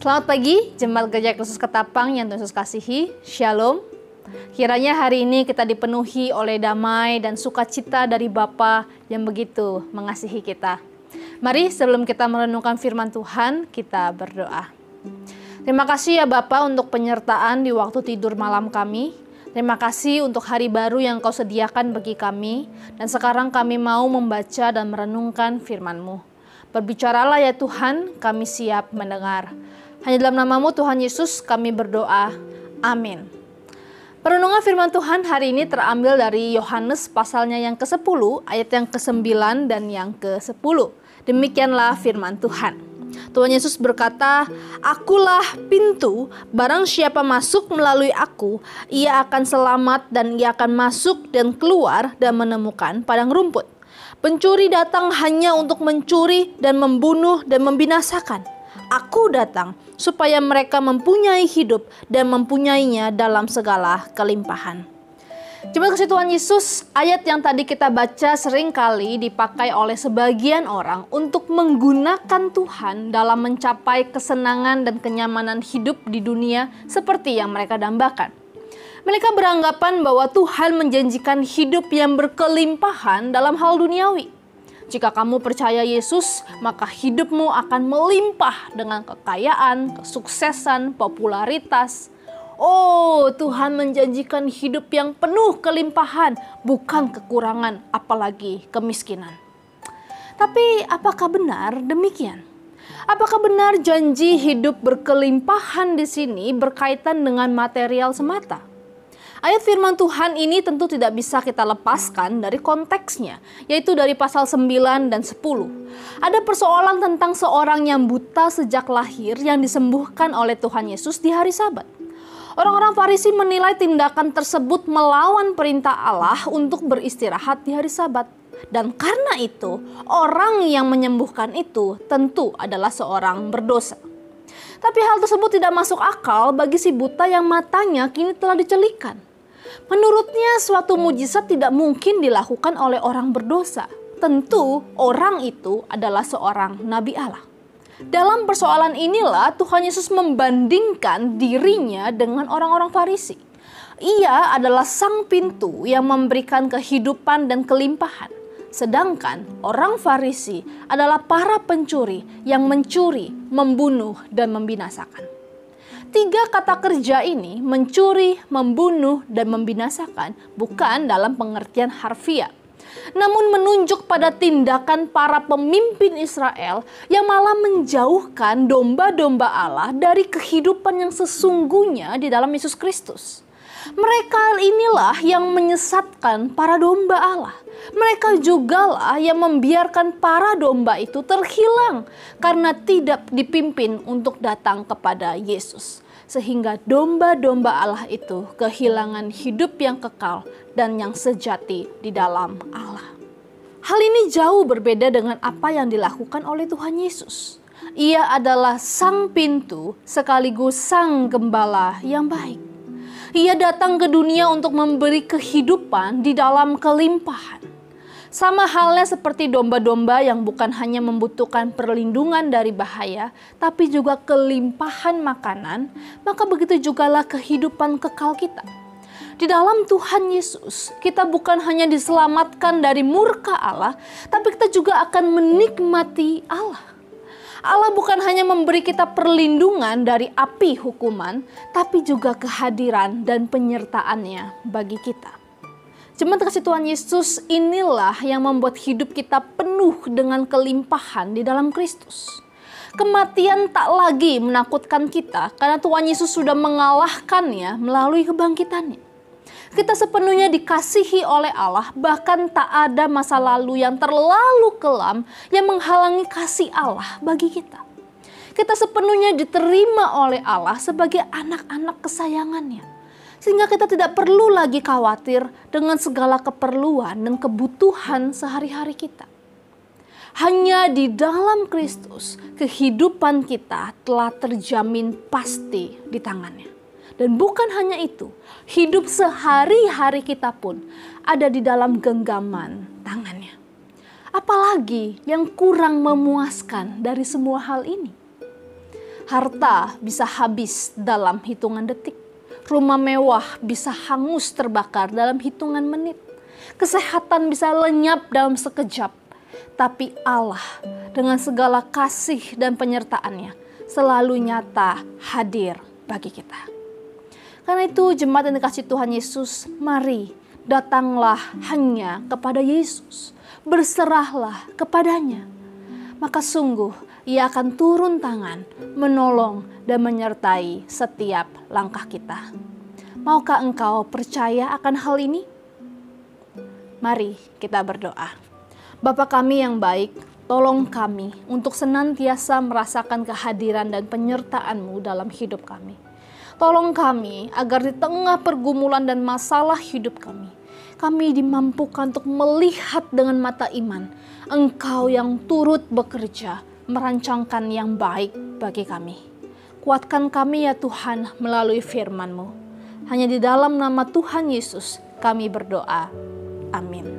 Selamat pagi, Jemaat Gereja Kristus Ketapang yang Tuhan Yesus kasihi. Shalom. Kiranya hari ini kita dipenuhi oleh damai dan sukacita dari Bapa yang begitu mengasihi kita. Mari sebelum kita merenungkan firman Tuhan, kita berdoa. Terima kasih ya Bapa untuk penyertaan di waktu tidur malam kami. Terima kasih untuk hari baru yang Kau sediakan bagi kami. Dan sekarang kami mau membaca dan merenungkan firman-Mu. Berbicaralah ya Tuhan, kami siap mendengar. Hanya dalam nama-Mu Tuhan Yesus kami berdoa. Amin. Perenungan firman Tuhan hari ini terambil dari Yohanes pasalnya yang ke-10, ayat yang ke-9 dan yang ke-10. Demikianlah firman Tuhan. Tuhan Yesus berkata, "Akulah pintu, barang siapa masuk melalui aku, ia akan selamat dan ia akan masuk dan keluar dan menemukan padang rumput. Pencuri datang hanya untuk mencuri dan membunuh dan membinasakan. Aku datang supaya mereka mempunyai hidup dan mempunyainya dalam segala kelimpahan." Jemaat kasih Tuhan Yesus, ayat yang tadi kita baca seringkali dipakai oleh sebagian orang untuk menggunakan Tuhan dalam mencapai kesenangan dan kenyamanan hidup di dunia seperti yang mereka dambakan. Mereka beranggapan bahwa Tuhan menjanjikan hidup yang berkelimpahan dalam hal duniawi. Jika kamu percaya Yesus, maka hidupmu akan melimpah dengan kekayaan, kesuksesan, popularitas. Oh, Tuhan menjanjikan hidup yang penuh kelimpahan, bukan kekurangan, apalagi kemiskinan. Tapi apakah benar demikian? Apakah benar janji hidup berkelimpahan di sini berkaitan dengan material semata? Ayat firman Tuhan ini tentu tidak bisa kita lepaskan dari konteksnya, yaitu dari pasal 9 dan 10. Ada persoalan tentang seorang yang buta sejak lahir yang disembuhkan oleh Tuhan Yesus di hari Sabat. Orang-orang Farisi menilai tindakan tersebut melawan perintah Allah untuk beristirahat di hari Sabat. Dan karena itu, orang yang menyembuhkan itu tentu adalah seorang berdosa. Tapi hal tersebut tidak masuk akal bagi si buta yang matanya kini telah dicelikan. Menurutnya suatu mujizat tidak mungkin dilakukan oleh orang berdosa. Tentu orang itu adalah seorang nabi Allah. Dalam persoalan inilah Tuhan Yesus membandingkan dirinya dengan orang-orang Farisi. Ia adalah sang pintu yang memberikan kehidupan dan kelimpahan. Sedangkan orang Farisi adalah para pencuri yang mencuri, membunuh, dan membinasakan. 3 kata kerja ini, mencuri, membunuh, dan membinasakan, bukan dalam pengertian harfiah. Namun menunjuk pada tindakan para pemimpin Israel yang malah menjauhkan domba-domba Allah dari kehidupan yang sesungguhnya di dalam Yesus Kristus. Mereka inilah yang menyesatkan para domba Allah. Mereka jugalah yang membiarkan para domba itu terhilang karena tidak dipimpin untuk datang kepada Yesus. Sehingga domba-domba Allah itu kehilangan hidup yang kekal dan yang sejati di dalam Allah. Hal ini jauh berbeda dengan apa yang dilakukan oleh Tuhan Yesus. Ia adalah sang pintu sekaligus sang gembala yang baik. Ia datang ke dunia untuk memberi kehidupan di dalam kelimpahan. Sama halnya seperti domba-domba yang bukan hanya membutuhkan perlindungan dari bahaya, tapi juga kelimpahan makanan, maka begitu jugalah kehidupan kekal kita. Di dalam Tuhan Yesus, kita bukan hanya diselamatkan dari murka Allah, tapi kita juga akan menikmati Allah. Allah bukan hanya memberi kita perlindungan dari api hukuman, tapi juga kehadiran dan penyertaannya bagi kita. Jemaat kasih Tuhan Yesus, inilah yang membuat hidup kita penuh dengan kelimpahan di dalam Kristus. Kematian tak lagi menakutkan kita karena Tuhan Yesus sudah mengalahkannya melalui kebangkitannya. Kita sepenuhnya dikasihi oleh Allah, bahkan tak ada masa lalu yang terlalu kelam yang menghalangi kasih Allah bagi kita. Kita sepenuhnya diterima oleh Allah sebagai anak-anak kesayangannya. Sehingga kita tidak perlu lagi khawatir dengan segala keperluan dan kebutuhan sehari-hari kita. Hanya di dalam Kristus, kehidupan kita telah terjamin pasti di tangannya. Dan bukan hanya itu, hidup sehari-hari kita pun ada di dalam genggaman tangannya. Apalagi yang kurang memuaskan dari semua hal ini? Harta bisa habis dalam hitungan detik. Rumah mewah bisa hangus terbakar dalam hitungan menit. Kesehatan bisa lenyap dalam sekejap. Tapi Allah dengan segala kasih dan penyertaannya selalu nyata hadir bagi kita. Karena itu jemaat yang dikasih Tuhan Yesus, mari datanglah hanya kepada Yesus. Berserahlah kepadanya. Maka sungguh Ia akan turun tangan, menolong dan menyertai setiap langkah kita. Maukah engkau percaya akan hal ini? Mari kita berdoa. Bapa kami yang baik, tolong kami untuk senantiasa merasakan kehadiran dan penyertaan-Mu dalam hidup kami. Tolong kami agar di tengah pergumulan dan masalah hidup kami dimampukan untuk melihat dengan mata iman Engkau yang turut bekerja, merancangkan yang baik bagi kami. Kuatkan kami ya Tuhan melalui firman-Mu. Hanya di dalam nama Tuhan Yesus kami berdoa. Amin.